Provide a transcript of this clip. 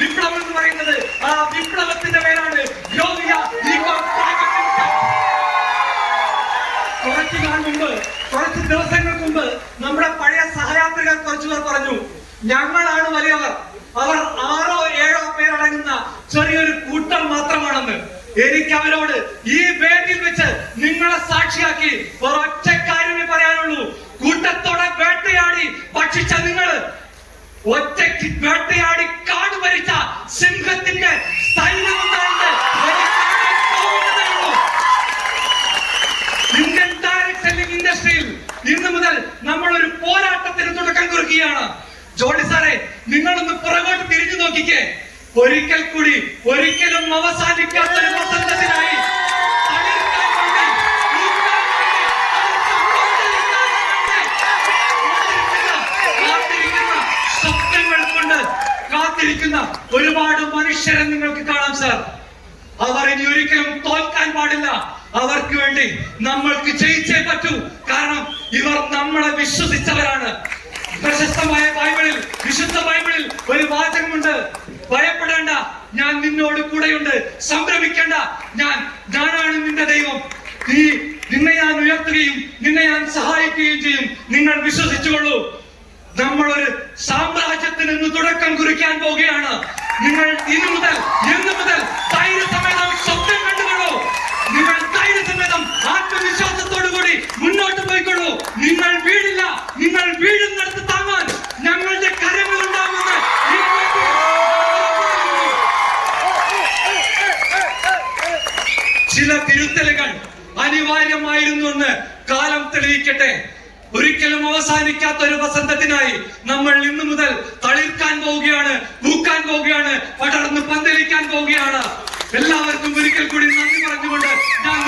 വിപ്ലവം എന്ന് പറയുന്നത്. ആ വിപ്ലവത്തിന്റെ പേരാണ് കുറച്ച് ദിവസങ്ങൾക്ക് മുമ്പ് നമ്മുടെ പഴയ സഹയാത്രികർ കുറച്ചുപേർ പറഞ്ഞു, ഞങ്ങളാണ് വലിയവർ, അവർ 6 or 7 പേരടങ്ങുന്ന ചെറിയൊരു കൂട്ടം മാത്രമാണെന്ന്. എനിക്ക് അവരോട് ഈ വേദിയിൽ വെച്ച് നിങ്ങളെ സാക്ഷിയാക്കി ഒരൊറ്റ കാര്യമേ പറയാനുള്ളൂ. കൂട്ടത്തോടെ വേട്ടയാടി ഭക്ഷിച്ച നിങ്ങൾ, ഒറ്റയ്ക്ക് വേട്ടയാടി കാട് ഭരിച്ച സിംഹത്തിന്റെ ഇന്ത്യൻ ഡയറക്ട് സെല്ലിംഗ് ഇൻഡസ്ട്രിയിൽ ഇന്നു മുതൽ നമ്മൾ ഒരു പോരാട്ടത്തിന് തുടക്കം കുറിക്കുകയാണ്. ജോണി സാറേ, നിങ്ങളൊന്ന് പുറകോട്ട് തിരിഞ്ഞു നോക്കിക്കേ. ഒരിക്കൽ കൂടി ഒരിക്കലും അവസാനിക്കാത്തൊരു വസന്തത്തിനായി സ്വപ്നങ്ങൾ കൊണ്ട് കാത്തിരിക്കുന്ന ഒരുപാട് മനുഷ്യരെ നിങ്ങൾക്ക് കാണാം സാർ. അവർ ഇനി ഒരിക്കലും തോൽക്കാൻ പാടില്ല. അവർക്ക് വേണ്ടി നമ്മൾക്ക് ജയിച്ചേ പറ്റൂ. കാരണം ഇവർ നമ്മളെ വിശ്വസിച്ചവരാണ്. പ്രശസ്തമായ ബൈബിളിൽ, വിശുദ്ധ ബൈബിളിൽ ഒരു വാചകമുണ്ട്, ഭയപ്പെടേണ്ട, ഞാൻ നിന്നോട് കൂടെയുണ്ട്. സംഭ്രമിക്കേണ്ട, ഞാനാണ് നിന്റെ ദൈവം. നിന്നെ ഞാൻ ഉയർത്തുകയും നിന്നെ ഞാൻ സഹായിക്കുകയും ചെയ്യും. നിങ്ങൾ വിശ്വസിച്ചുകൊള്ളൂ. നമ്മളൊരു സാമ്രാജ്യത്തിന് ഇന്ന് തുടക്കം കുറിക്കാൻ പോവുകയാണ്. നിങ്ങൾ ഇന്നു മുതൽ ധൈര്യസമേതം സ്വപ്നം കണ്ടുകൊള്ളൂ. നിങ്ങൾ ധൈര്യസമേതം ആത്മവിശ്വാസത്തോടു കൂടി മുന്നോട്ട് പോയിക്കൊള്ളൂ. നിങ്ങൾ വീടില്ല, നിങ്ങൾ വീഴുന്നിടത്ത് താങ്ങാൻ ഞങ്ങളുടെ കരങ്ങളുണ്ടാകുമെന്ന് ചില തിരുത്തലുകൾ അനിവാര്യമായിരുന്നു എന്ന് കാലം തെളിയിക്കട്ടെ. ഒരിക്കലും അവസാനിക്കാത്ത ഒരു വസന്തത്തിനായി നമ്മൾ ഇന്നു മുതൽ തളിർക്കാൻ പോവുകയാണ്, പൂക്കാൻ പോവുകയാണ്, പടർന്ന് പന്തലിക്കാൻ പോവുകയാണ്. എല്ലാവർക്കും ഒരിക്കൽ കൂടി നന്ദി പറഞ്ഞുകൊണ്ട് ഞാൻ